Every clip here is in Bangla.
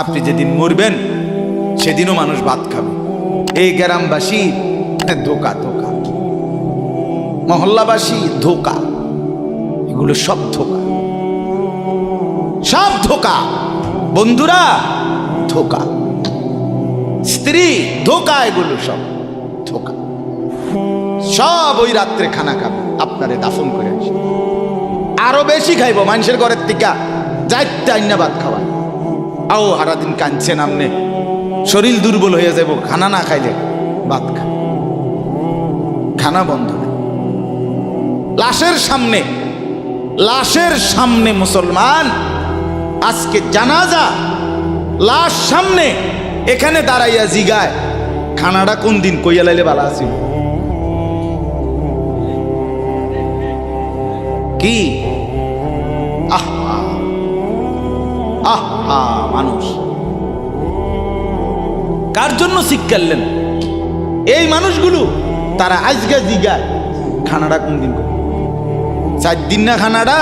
আপনি যেদিন মরবেন সেদিনও মানুষ ভাত খাবে। এই গ্রামবাসী ধোকা ধোকা, মহল্লাবাসী ধোকা, এগুলো সব ধোকা, সব ধোকা। বন্ধুরা ধোকা, স্ত্রী ধোকা, এগুলো সব ধোকা। সব ওই রাত্রে খানা খাবে, আপনারে দাফন করে আসে। আরো বেশি খাইব মানুষের ঘরের থেকে যাইতে আইনা ভাত খাওয়া। আও সারাদিন কাঁদছেন আমনে, শরীর দুর্বল হয়ে যাব খানা না খাইলে। ভাত খা, খানা বন্ধ নেই। লাশের সামনে, লাশের সামনে মুসলমান আজকে জানাজা, লাশ সামনে, এখানে দাঁড়াইয়া জিগায় খানাটা কোন দিন কইয়া লাইলে ভালো আছিল। কি আহা আহা, মানুষ কার জন্য শিক্ষালেন? এই মানুষগুলো তারা আজকে জিগায় খানাটা কোন দিন, 4 দিন না খানাটা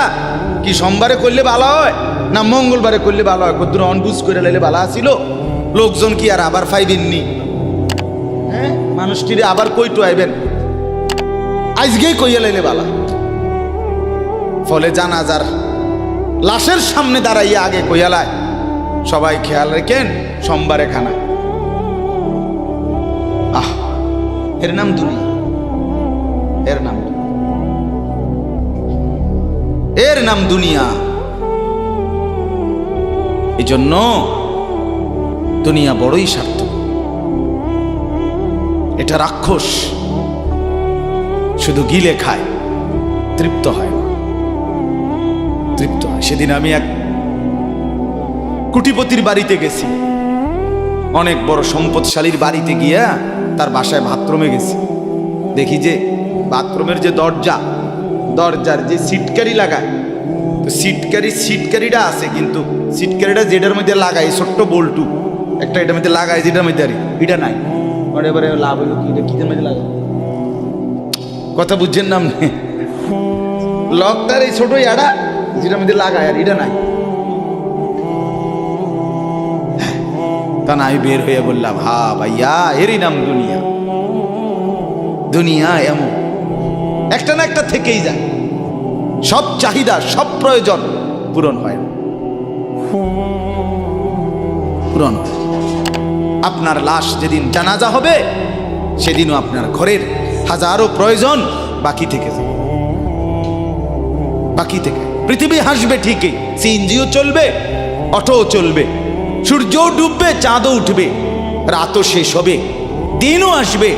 কি সোমবারে করলে ভালো হয় না মঙ্গলবারে করলে ভালো হয়? কত অনবুঝ করে লাইলে ভালো আছিল। লোকজন কি আর আবার পাইবেননি? হ্যাঁ, মানুষটিরে আবার কইটো আইবেন, আজকেই কইয়া লাইলে ভালো। ফলে জানাজার লাশের সামনে দাঁড়াইয়া আগে কইয়ালায় সবাই খেয়াল রেখেন সোমবারে খানা। আহ, এর নাম দুনিয়া, এর নাম, এর নাম দুনিয়া। এই জন্য দুনিয়া বড়ই স্বার্থ, এটা রাক্ষস, শুধু গিলে খায়, তৃপ্ত হয় না, তৃপ্ত হয়। সেদিন আমি এক কোটিপতির বাড়িতে গেছি, অনেক বড় সম্পদশালীর বাড়িতে গিয়া তার বাসায় বাথরুমে গেছি। দেখি যে বাথরুমের যে দরজা, দরজার যে সিটকারি লাগায়, তো সিটকারিটা আছে, কিন্তু সিটকারিটা যেটার মধ্যে লাগায় ছোট্ট বল্টু একটা, এটার মধ্যে লাগায় যেটার মধ্যে এটা নাই। এবারে লাভ হইলো কি, এটা কিদের মধ্যে লাগায়, কথা বুঝছেন না? লকটার এই ছোট ইয়াটা যেটার মধ্যে লাগায়, আর এটা নাই। তা না, আমি বের হয়ে বললাম, হা ভাইয়া, এরই নাম দুনিয়া। দুনিয়া এমন একটা না একটা থেকেই যায়, সব চাহিদা, সব প্রয়োজন পূরণ হয় না, পূরণ। আপনার লাশ যেদিন জানাজা হবে সেদিনও আপনার ঘরের হাজারো প্রয়োজন বাকি থেকে যাবে, বাকি থেকে। পৃথিবী হাসবে ঠিকই, সিএনজিও চলবে, অটোও চলবে, সূর্যও ডুববে, চাঁদও উঠবে, রাতও শেষ হবে, দিনও আসবে,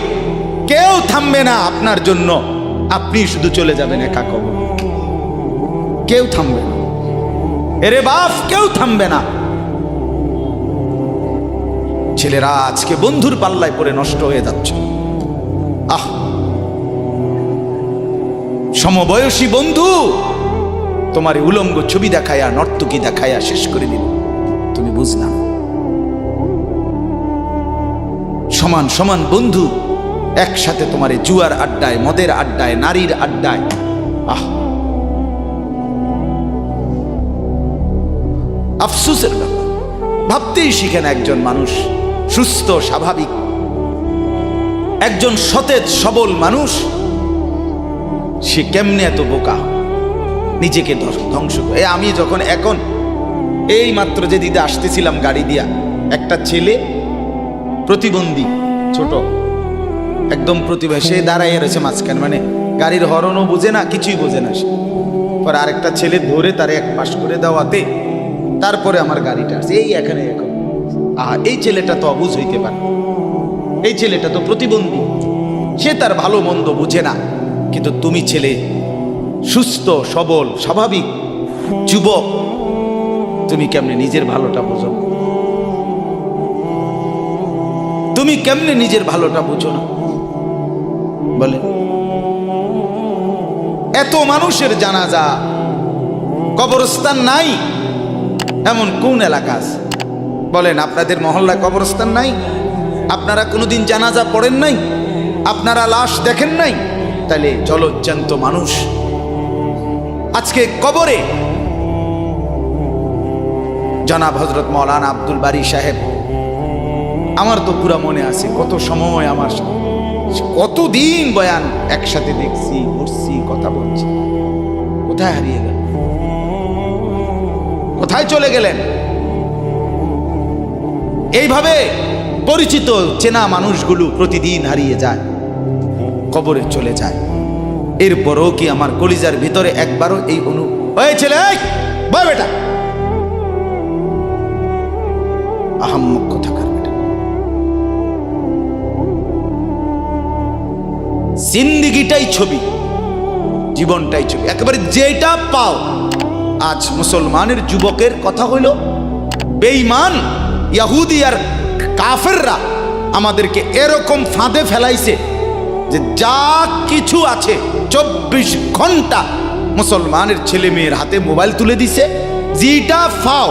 কেউ থামবে না আপনার জন্য। আপনি শুধু চলে যাবেন একা কবর, কেউ থামবে না। এরে বাপ, কেউ থামবে না। ছেলেরা আজকে বন্ধুর পাল্লায় পড়ে নষ্ট হয়ে যাচ্ছে। আহ, সমবয়সী বন্ধু তোমার উলঙ্গ ছবি দেখায়া, নর্তকী দেখায়া শেষ করে দিল, তুমি বুঝলাম। সমান সমান বন্ধু একসাথে তোমার জুয়ার আড্ডায়, মদের আড্ডায়, নারীর আড্ডায়। আহ, আফসোসের ব্যাপার। ভাবতেই শিখে না একজন মানুষ সুস্থ স্বাভাবিক, একজন সতেজ সবল মানুষ, সে কেমনে এত বোকা, নিজেকে ধ্বংস করে। আমি যখন এখন এই মাত্র যে দিদা আসতেছিলাম গাড়ি দিয়া, একটা ছেলে প্রতিবন্ধী, ছোট একদম প্রতিভা, সে দাঁড়াইয়া রয়েছে মাঝখানে, মানে গাড়ির হর্নও বোঝে না, কিছুই বোঝে না সে। পর আরেকটা ছেলে ধরে তারে এক পাশ করে দেওয়াতে তারপরে আমার গাড়িটা আসছে এই এখানে। এখন এই ছেলেটা তো অবুঝ হইতে পারে, এই ছেলেটা তো প্রতিবন্ধী, সে তার ভালো মন্দ বুঝে না। কিন্তু তুমি ছেলে সুস্থ সবল স্বাভাবিক যুবক, তুমি কেমনে নিজের ভালোটা বোঝো? তুমি কেমনে নিজের ভালোটা বুঝো না বলে? এত মানুষের জানাজা, কবরস্থান নাই এমন কোন এলাকা আছে বলেন? আপনাদের মহল্লায় কবরস্থান নাই? আপনারা কোনোদিন জানাজা পড়েন নাই? আপনারা লাশ দেখেন নাই? তাহলে জলজ্জান্ত মানুষ আজকে কবরে জনাব হযরত মাওলানা আব্দুল বারী সাহেব, আমার তো পুরা মনে আছে কত সময় আমার কতদিন বয়ান একসাথে দেখছি, ঘুরছি, কথা বলছি। কোথায় হারিয়ে গেল? কোথায় চলে গেলেন? এইভাবে পরিচিত চেনা মানুষগুলো প্রতিদিন হারিয়ে যায়, কবরে চলে যায়। এরপরও কি আমার কলিজার ভিতরে একবারও এই ওই ছেলে, বয় বেটা, আহাম্মক কোথাকার বেটা, জিন্দিগিটাই ছবি, জীবনটাই ছবি, একেবারে যেটা পাও। আজ মুসলমানের যুবকের কথা হইল বেঈমান ইহুদি আর কাফেররা আমাদেরকে এরকম ফাঁদে ফেলাইছে যে যা কিছু আছে 24 ঘন্টা মুসলমানের ছেলে মেয়ের হাতে মোবাইল তুলে দিছে, যেটা ফাও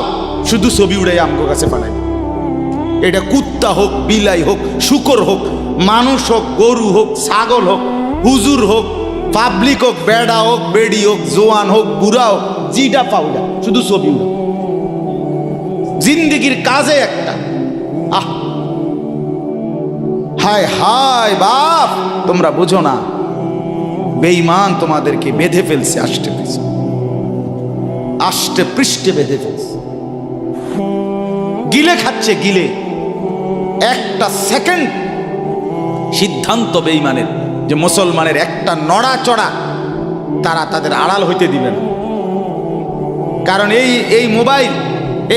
শুধু ছবি উড়াই আমগো কাছে পাঠায়। এটা কুত্তা হোক, বিলাই হোক, শুকর হোক, মানুষ হোক, গরু হোক, ছাগল হোক, হুজুর হোক, পাবলিক হোক, বেড়া হোক, বেড়ি হোক, জোয়ান হোক, বুড়া হোক, যেটা পাও না শুধু ছবি উড়া। জিন্দিগির কাজে একটা আহ, হায় হায় বাপ, তোমরা বুঝো না, বেঈমান তোমাদেরকে বেঁধে ফেলছে, আষ্টে পৃষ্ঠে বেঁধে ফেলছে, গিলে খাচ্ছে, গিলে। একটা সেকেন্ড সিদ্ধান্ত বেঈমানের যে মুসলমানের একটা নড়াচড়া তারা তাদের আড়াল হইতে দিবে না। কারণ এই মোবাইল,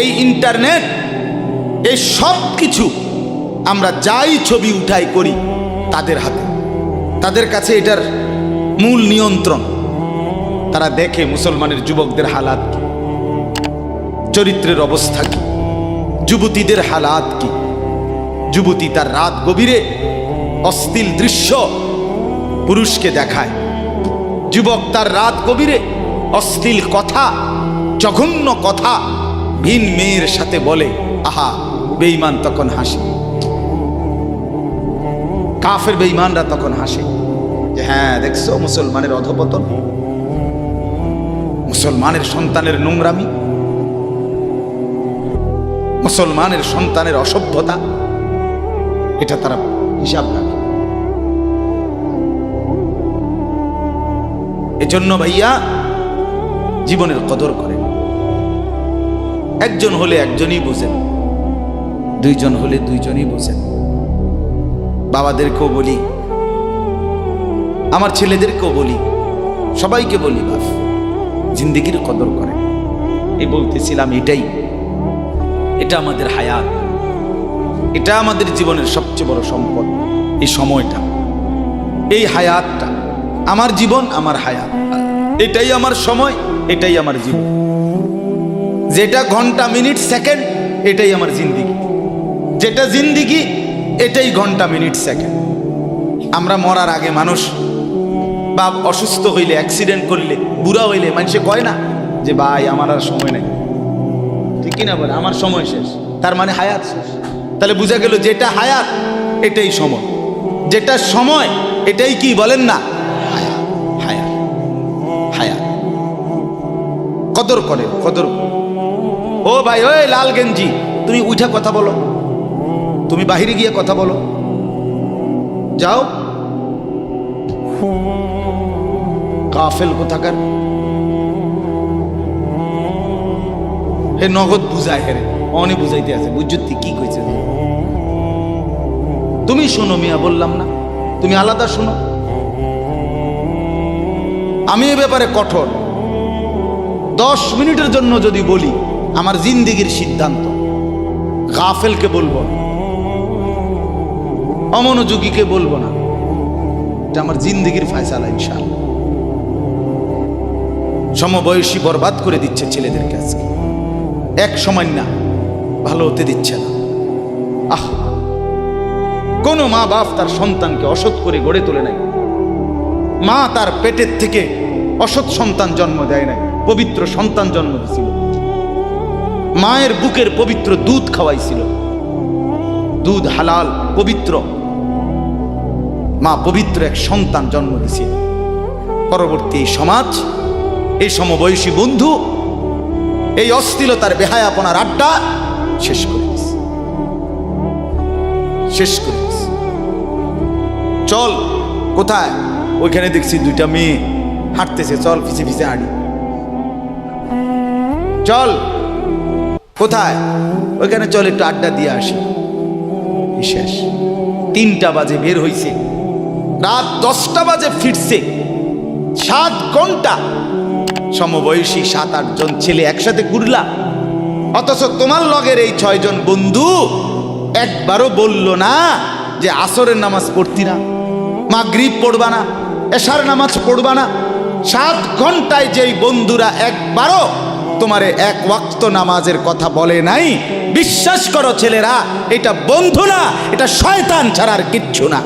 এই ইন্টারনেট, এই সব কিছু আমরা যাই ছবি উঠাই করি তাদের হাতে, তাদের কাছে এটার মূল নিয়ন্ত্রণ। তারা দেখে মুসলমানের যুবকদের হালাত কি, চরিত্রের অবস্থা কি, যুবতীদের হালাত কি। যুবতী তার রাত গভীরে অশ্লীল দৃশ্য পুরুষকে দেখায়, যুবক তার রাত গভীরে অশ্লীল কথা, জঘন্য কথা ভিন মেয়ের সাথে বলে। আহা, বেঈমান তখন হাসে, কাফের বেঈমানরা তখন হাসে যে হ্যাঁ দেখছো মুসলমানের অধপতন, মুসলমানের সন্তানের নোংরামি, মুসলমানের সন্তানের অসভ্যতা, এটা তারা হিসাব রাখে। এজন্য ভাইয়া জীবনের কদর করেন। একজন হলে একজনই বোঝেন, দুইজন হলে দুইজনই বোঝেন। বাবাদেরকেও বলি, আমার ছেলেদেরকেও বলি, সবাইকে বলি, বাপ জিন্দিগির কদর করেন। এই বলতেছিলাম, এটা আমাদের হায়াত, এটা আমাদের জীবনের সবচেয়ে বড় সম্পদ। এই সময়টা, এই হায়াতটা, আমার জীবন, আমার হায়াত, এটাই আমার সময়, এটাই আমার জীবন। যেটা ঘন্টা, মিনিট, সেকেন্ড, এটাই আমার জিন্দিগি। যেটা জিন্দিগি, এটাই ঘন্টা, মিনিট, সেকেন্ড। আমরা মরার আগে মানুষ বা অসুস্থ হইলে, অ্যাক্সিডেন্ট করলে, বুড়া হইলে মানুষে কয় না যে ভাই আমার আর সময় নেই, ঠিক কিনা বলে, আমার সময় শেষ, তার মানে হায়াত শেষ। তাহলে বোঝা গেল যেটা হায়াত এটাই সময়, যেটা সময় এটাই কি বলেন না, হায়াত। হায়াত, হায়াত। কদর করে, কদর। ও ভাই, ওই লাল গেঞ্জি, তুমি উঠা কথা বলো, তুমি বাহিরে গিয়ে কথা বলো, যাও। কাফেল কোথাকার, হে নগদ বুঝায়, হেরে অনে বুঝাইতে আছে, বুঝতে কি কইছে। তুমি শোনো মিয়া, বললাম না তুমি আলাদা শোনো। আমি এ ব্যাপারে কঠোর। 10 মিনিটের জন্য যদি বলি আমার জিন্দিগির সিদ্ধান্ত, গাফেলকে বলবো না, অমনোযোগীকে বলবো না, এটা আমার জিন্দিগির ফয়সালা ইনশাআল্লাহ। সমবয়সী বরবাদ করে দিচ্ছে ছেলেদের কাছে, এক সময় না ভালো হতে দিচ্ছে না। আহ, কোন মা বাপ তার সন্তানকে অসৎ করে গড়ে তোলে নাই। মা তার পেটের থেকে অসৎ সন্তান জন্ম দেয় নাই, পবিত্র সন্তান জন্ম দিয়েছিল। মায়ের বুকের পবিত্র দুধ খাওয়াইছিল, দুধ হালাল পবিত্র। মা পবিত্র এক সন্তান জন্ম দিয়েছিল। পরবর্তী এই সমাজ, এই সমবয়সী বন্ধু, এই অশ্লীলতার বেহায়াপনার আড্ডা শেষ করে দিস, শেষ করে দিস। চল, কোথায়? ওইখানে দেখছি দুইটা মেয়ে হাঁটতেছে, চল পিছে পিছে হাঁটি। চল, কোথায়? ওইখানে চল, একটু আড্ডা দিয়ে আসি। শেষ। 3টা বাজে বের হইছে, রাত 10টা বাজে ফিরছে। 7 ঘন্টা সমবয়সী 7-8 জন ছেলে একসাথে ঘুরলা, অথচ তোমার লগের এই 6 জন বন্ধু একবারও বলল না যে আসরের নামাজ পড়তি না, মাগরিব পড়বা না, এশার নামাজ পড়বা না। 7 ঘন্টায় যেই বন্ধুরা একবারও তোমারে 1 ওয়াক্ত নামাজের কথা বলে নাই, বিশ্বাস করো ছেলেরা, এটা বন্ধু না, এটা শয়তান ছাড়া আর কিচ্ছু না।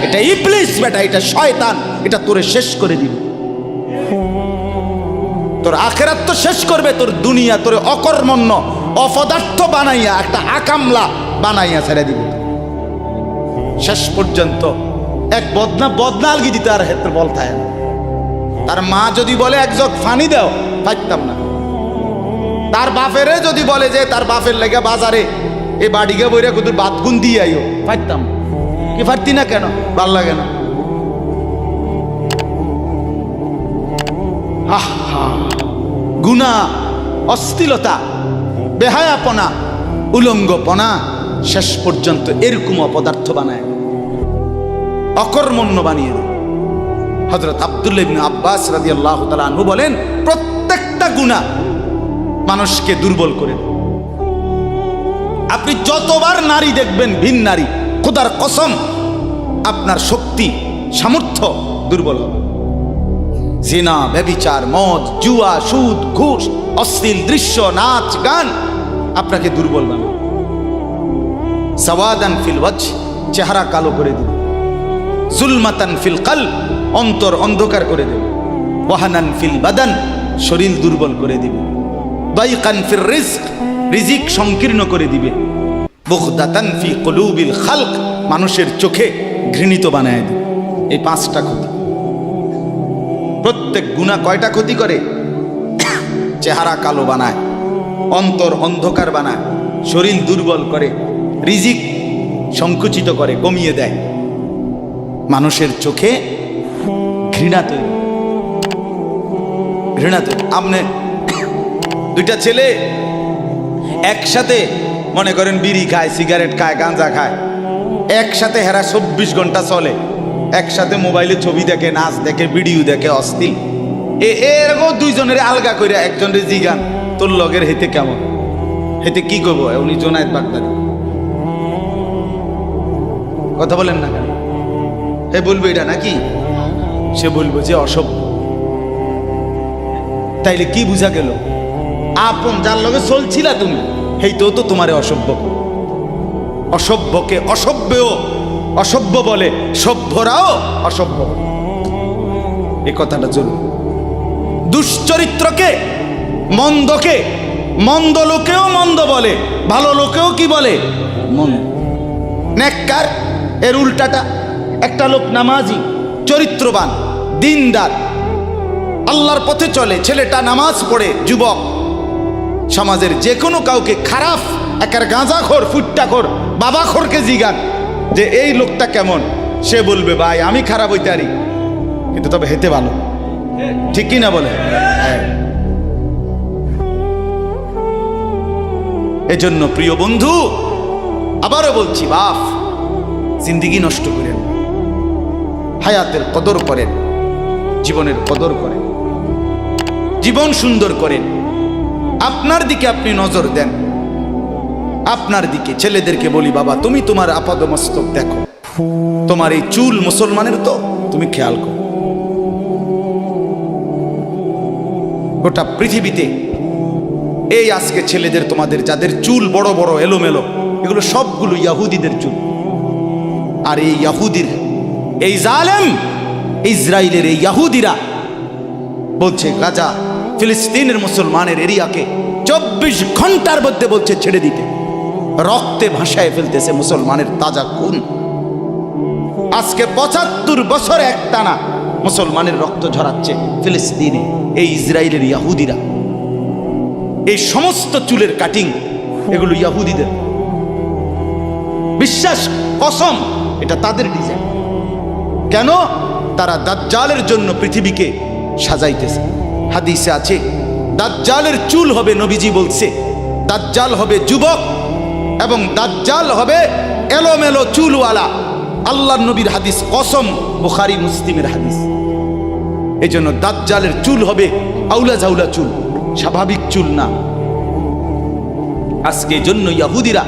এটা ইবলিস বেটা, এটা শয়তান, এটা তোরে শেষ করে দিবে। তোর আখিরাত তো শেষ করবে, তোর দুনিয়া তোরে অকর্মণ্য অপদার্থ বানাইয়া একটা আকামলা বানাইয়া ছেড়ে দিবে। শেষ পর্যন্ত এক বদনা আলগি দিতে আর হেত্র বলতায় না। তার মা যদি বলে 1 জগ পানি দাও, পাইতাম না। তার বাপেরে যদি বলে যে তার বাপের লেগে বাজারে এই বাড়িকে বইরা কত বাত গুন দিয়ে আইও, পাইতাম কি? পারতি না কেন? ভাল লাগে না। গুনাহ, অশ্লীলতা, বেহায়াপনা, উলঙ্গপনা শেষ পর্যন্ত এরকম অপদার্থ বানায়, অকর্মণ্য বানিয়ে দেয়। হযরত আব্দুল্লাহ ইবনে আব্বাস রাদিয়াল্লাহু তাআলা আনহু বলেন, প্রত্যেকটা গুনাহ মানুষকে দুর্বল করে। আপনি যতবার নারী দেখবেন ভিন নারী, খোদার কসম আপনার শক্তি সামর্থ্য দুর্বল হবে। জিনা, ব্যভিচার, মদ, জুয়া, সুদ, ঘুষ, অশ্লীল দৃশ্য, নাচ, গান আপনাকে দুর্বল বানাবে। সাওয়াদান ফিল ওয়াজহ, চেহারা কালো করে দিবে। জুলমাতান ফিল কলব, অন্তর অন্ধকার করে দেবে। ওয়াহানান ফিল বাদান, শরীর দুর্বল করে দিবে। দাইকান ফির রিজক, রিজিক সংকীর্ণ করে দিবে। বুগদাতান ফি কুলুবিল খালক, মানুষের চোখে ঘৃণিত বানায় দিবে। এই 5টা ক্ষতি। প্রত্যেক গুনাহ কয়টা ক্ষতি করে? চেহারা কালো বানায়, অন্তর অন্ধকার বানায়, শরীর দুর্বল করে, রিজিক সংকুচিত করে, কমিয়ে দেয়, মানুষের চোখে ঘৃণা তৈরি, ঘৃণা তৈরি। আপনি 2টা ছেলে একসাথে মনে করেন বিড়ি খায়, সিগারেট খায়, গাঁজা খায়, একসাথে হেরা 24 ঘন্টা চলে, একসাথে মোবাইলে ছবি দেখে, নাচ দেখে, ভিডিও দেখে, অস্থির। এরকম 2 জনের আলগা করে একজনের জিগান, তোর লগের হেতে কেমন, হেতে কি করবো? উনি জোনায়েদ বাগদাদি, কথা বলেন না কেন? হে বলবো এটা নাকি? সে বলবো যে অসভ্য। তাইলে কি বুঝা গেল? আপন যার লগে চলছিলা তুমি, হেইতেও তো তোমারে অসভ্য। অসভ্যকে অসভ্যও অসভ্য বলে, সভ্যরাও অসভ্য। এই কথাটা জরুরি। দুশ্চরিত্রকে, মন্দকে মন্দ লোকেও মন্দ বলে, ভালো লোকেও কি বলে? মন্দ। নেককার এর উল্টাটা। একটা লোক নামাজি, চরিত্রবান, দিনদার, আল্লাহর পথে চলে, ছেলেটা নামাজ পড়ে, যুবক, সমাজের যে কোনো কাউকে খারাপ, একার গাঁজাখোর, ফুট্টাখোর, বাবাখোরকে জিগান যে এই লোকটা কেমন, সে বলবে ভাই আমি খারাপ হইতে পারি, কিন্তু তবে হেতে ভালো। ঠিক কি না বলে? এজন্য প্রিয় বন্ধু, আবারও বলছি, বাপ জিন্দিগি নষ্ট করেন, হায়াতের কদর করেন, জীবনের কদর করেন, জীবন সুন্দর করেন। আপনার দিকে আপনি নজর দেন, আপনার দিকে। ছেলেদেরকে বলি, বাবা তুমি তোমার আপাদমস্তক দেখো, তোমার এই চুল মুসলমানের তো, তুমি খেয়াল করো। গোটা পৃথিবীতে এই আজকে ছেলেদের, তোমাদের যাদের চুল বড় বড় এলোমেলো, এগুলো সবগুলো ইয়াহুদিদের চুল। আর এই ইয়াহুদির, এই জালেম ইসরায়েলের এই ইয়াহুদিরা বলছে গাজা, ফিলিস্তিনের মুসলমানের এরিয়াকে 24 ঘন্টার মধ্যে বলছে ছেড়ে দিতে। রক্তে ভাসায় ফেলতেছে মুসলমানের তাজা খুন। আজকে 75 বছর একটানা মুসলমানের রক্ত ঝরাচ্ছে ফিলিস্তিনে এই ইসরায়েলের ইয়াহুদিরা। এই সমস্ত চুলের কাটিং এগুলো ইহুদিদের, বিশ্বাস কসম এটা তাদের ডিজাইন। কেন? তারা দাজ্জালের জন্য পৃথিবীকে সাজাইতেছে। হাদিসে আছে দাজ্জালের চুল হবে, নবীজি বলছে দাজ্জাল হবে যুবক এবং দাজ্জাল হবে এলোমেলো চুলওয়ালা। আল্লাহর নবীর হাদিস, কসম, বুখারী মুসলিমের হাদিস। এই জন্য দাজ্জালের চুল হবে আউলা জাউলা চুল, স্বাভাবিক চুল না। আজকে এই জন্য ইহুদিরা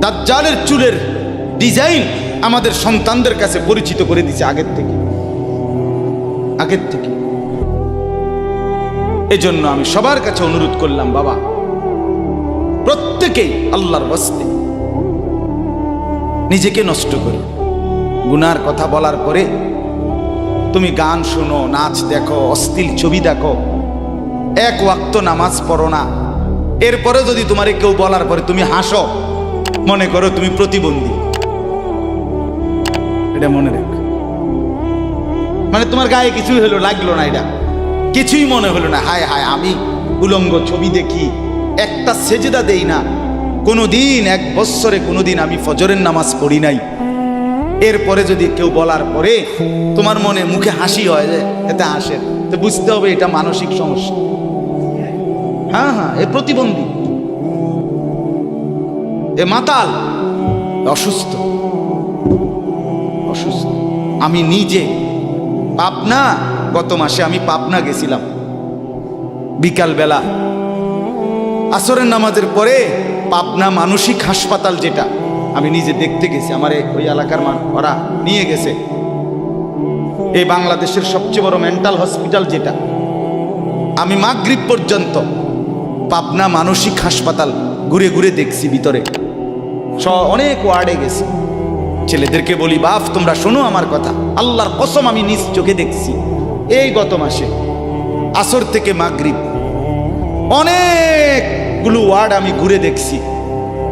দাজ্জালের চুলের ডিজাইন আমাদের সন্তানদের কাছে পরিচিত করে দিচ্ছে আগের থেকে। এজন্য আমি সবার কাছে অনুরোধ করলাম, বাবা প্রত্যেকেই আল্লাহর ওয়াস্তে নিজেকে নষ্ট করে। গুনার কথা বলার পরে তুমি গান শোনো, নাচ দেখো, অশ্লীল ছবি দেখো, এক ওয়াক্ত নামাজ পড়ো না, এরপরে যদি তোমারে কেউ বলার পরে তুমি হাসো, মনে করো তুমি প্রতিবন্ধী। এটা মনে রেখো, মানে তোমার গায়ে কিছুই হলো, লাগলো না, এটা কিছুই মনে হলো না। হায় হায়, আমি উলঙ্গ ছবি দেখি, একটা সেজদা দেই না কোনোদিন, 1 বছরে কোনোদিন আমি ফজরের নামাজ পড়ি নাই, এরপরে যদি কেউ বলার পরে তোমার মনে মুখে হাসি হয়, যে এতে হাসে, তো বুঝতে হবে এটা মানসিক সমস্যা। হ্যাঁ, এ প্রতিবন্ধী, এ মাতাল, অসুস্থ। আমি নিজে পাবনা, গত মাসে আমি পাবনা গেছিলাম, বিকালবেলা আসরের নামাজের পরে পাবনা মানসিক হাসপাতাল, যেটা আমি নিজে দেখতে গেছি, আমার ওই এলাকার ওরা নিয়ে গেছে, এই বাংলাদেশের সবচেয়ে বড় মেন্টাল হসপিটাল যেটা। আমি মাগরিব পর্যন্ত পাবনা মানসিক হাসপাতাল ঘুরে ঘুরে দেখছি, ভিতরে অনেক ওয়ার্ডে গেছি। ছেলেদেরকে বলি, বাপ তোমরা শোনো আমার কথা, আল্লাহর কসম আমি নিজ চোখে দেখছি। এই গত মাসে আসর থেকে মাগরিব অনেকগুলো ওয়ার্ড আমি ঘুরে দেখছি।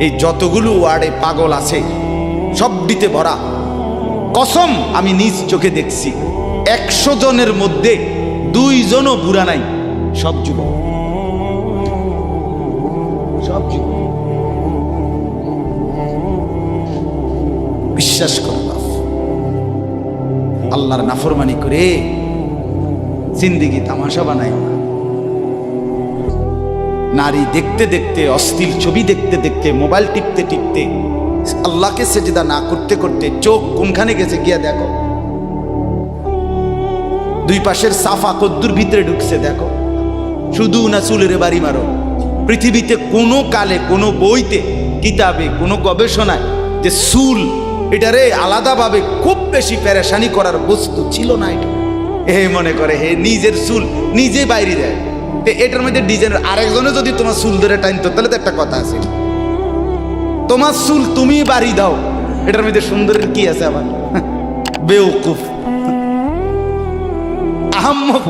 এই যতগুলো ওয়ার্ডে পাগল আছে সবটিতে ভরা, কসম আমি নিজ চোখে দেখছি। 100 জনের মধ্যে 2 জনও বুড়া নাই, সব যুবক, সব যুবক। বিশ্বাস করো বাপ, আল্লাহর নাফরমানি করে জিন্দেগি তামাশা বানাই না। নারী দেখতে দেখতে, অশ্লীল ছবি দেখতে দেখতে, মোবাইল টিপতে টিপতে, আল্লাহকে সেজদা না করতে করতে চোখ কোনখানে গেছে গিয়া দেখো। 2 পাশের সাফা কদ্দুর ভিতরে ঢুকছে দেখো। শুধু না চুলের বাড়ি মারো, পৃথিবীতে কোনো কালে, কোনো বইতে, কিতাবে, কোনো গবেষণায় যে চুল এটারে আলাদাভাবে খুব বেশি পেরেশানি করার বস্তু ছিল না। এটা মনে করে নিজের চুল নিজে বাইরে দেয়, এটার মধ্যে ডিজাইন। আরেকজনে যদি তোমার চুল ধরে টাইনতো তাহলে তো একটা কথা আছে, তোমার চুল তুমি বাড়ি দাও, এটার মধ্যে সুন্দরের কি আছে? আবার বেউকুফ, আহাম্মক,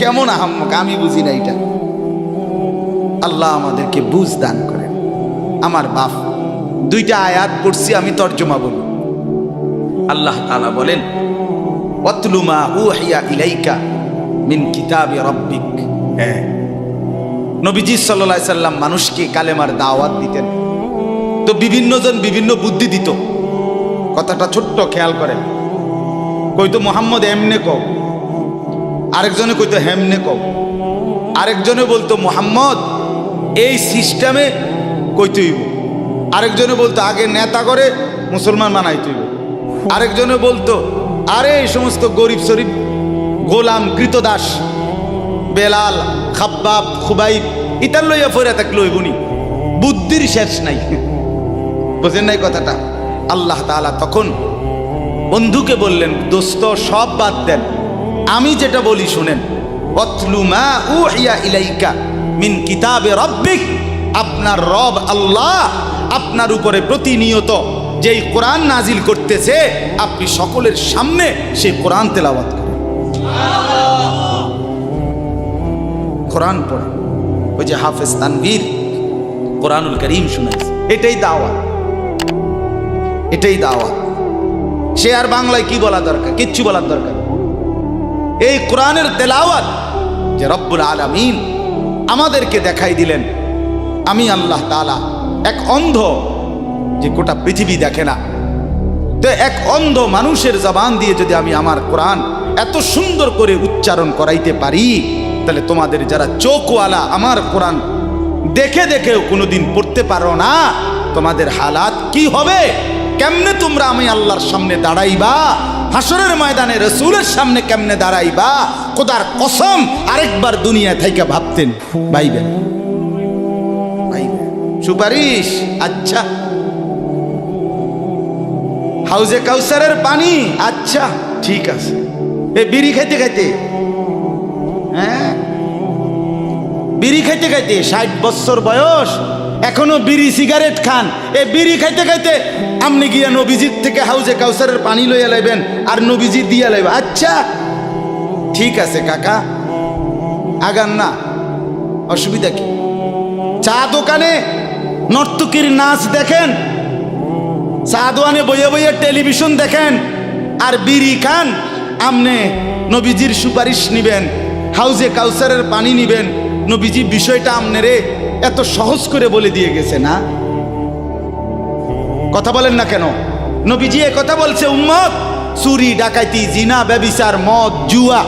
কেমন আহাম্মক আমি বুঝি না এটা। আল্লাহ আমাদেরকে বুঝ দান করেন। আমার বাপ 2টা আয়াত পড়ছি, আমি তর্জমা বলি। আল্লাহ তাআলা বলেন, ওয়াতলু মা উহিয়া ইলাইকা মিন কিতাবি রাব্বিক। নবীজি সাল্লাল্লাহু আলাইহি সাল্লাম মানুষকে কালেমার দাওয়াত দিতেন, তো বিভিন্ন জন বিভিন্ন বুদ্ধি দিত। কথাটা ছোট্ট খেয়াল করেন, কইতো মুহাম্মদ এমনে কও, আরেকজনে কইতো হেমনে কও, আরেকজনে বলতো মুহাম্মদ এই সিস্টেমে কইতে হইব, আরেকজনে বলতো আগে নেতা করে মুসলমান বানাইতে হইব, আরেকজনে বলতো আরে এই সমস্ত গরিব শরীফ গোলাম কৃতদাস বেলাল খাব্বাব খুবাইব ইতার লইয়া ফইরা থাকলে হইবনি। বুদ্ধির শেষ নাই, বুঝেন নাই কথাটা? আল্লাহ তাআলা তখন বন্ধুকে বললেন, দোস্ত সব বাদ দেন, আমি যেটা বলি শুনেন। ওয়াতলু মা উহিয়া ইলাইকা মিন কিতাবে রাব্বিক, আপনার রব আল্লাহ আপনার উপরে প্রতিনিয়ত যেই কোরআন নাজিল করতেছে, আপনি সকলের সামনে সেই কোরআন তেলাওয়াত করেন, কোরআন পড়েন। ওই যে হাফেজ তানভীর কোরআনুল কারীম শুনাইছে, এটাই দাওয়াত, এটাই দাওয়াত। সে আর বাংলায় কি বলা দরকার? কিচ্ছু বলার দরকার। এই কোরআনের তেলাওয়াত যে রব্বুল আলামিন আমাদেরকে দেখাই দিলেন আমি আল্লাহ তাআলা এক অন্ধ, যে গোটা পৃথিবী দেখে না, তো এক অন্ধ মানুষের জবান দিয়ে যদি আমি আমার কোরআন এত সুন্দর করে উচ্চারণ করাইতে পারি, তাহলে তোমাদের যারা চোখওয়ালা আমার কোরআন দেখে দেখেও কোনোদিন পড়তে পারো না, তোমাদের হালাত কি হবে? কেমনে তোমরা আমি আল্লাহর সামনে দাঁড়াইবা? হাসরের ময়দানে রাসূলের সামনে কেমনে দাঁড়াইবা? খোদার কসম আরেকবার দুনিয়া থেকে ভাবতেন ভাইবেন সুপারিশ। আচ্ছা, হাউজে কাউসারের পানি, আচ্ছা ঠিক আছে। এ বিড়ি খাইতে খাইতে, হ্যাঁ বিড়ি খাইতে খাইতে 60 বছর বয়স, এখনো বিড়ি সিগারেট খান। এ বিড়ি খাইতে খাইতে আপনি গিয়া নবীজির থেকে হাউজে কাউসারের পানি লইয়া লাইবেন আর নবীজি দিয়া লাইবেন। আচ্ছা ঠিক আছে কাকা, আগান না, অসুবিধা কি? চা দোকানে নর্তকীর নাচ দেখেন, চা দোকানে বইয়ে বইয়ে টেলিভিশন দেখেন, আর বিড়ি খান। আমনে নবীজির সুপারিশ নিবেন, হাউজে কাউসারের পানি নিবেন। নবীজি বিষয়টা আমনেরে এত সহজ করে বলে দিয়ে গেছে না? কথা বলেন না কেন? নবীজি এ কথা বলছে, উম্মত চুরি ডাকাইতি জিনা ব্যভিচার মদ জুয়া